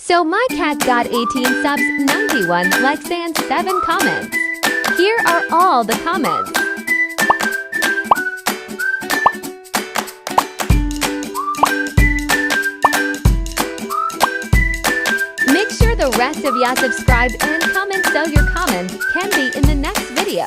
So my cat got 18 subs, 91 likes and 7 comments. Here are all the comments. Make sure the rest of ya subscribe and comment so your comment can be in the next video.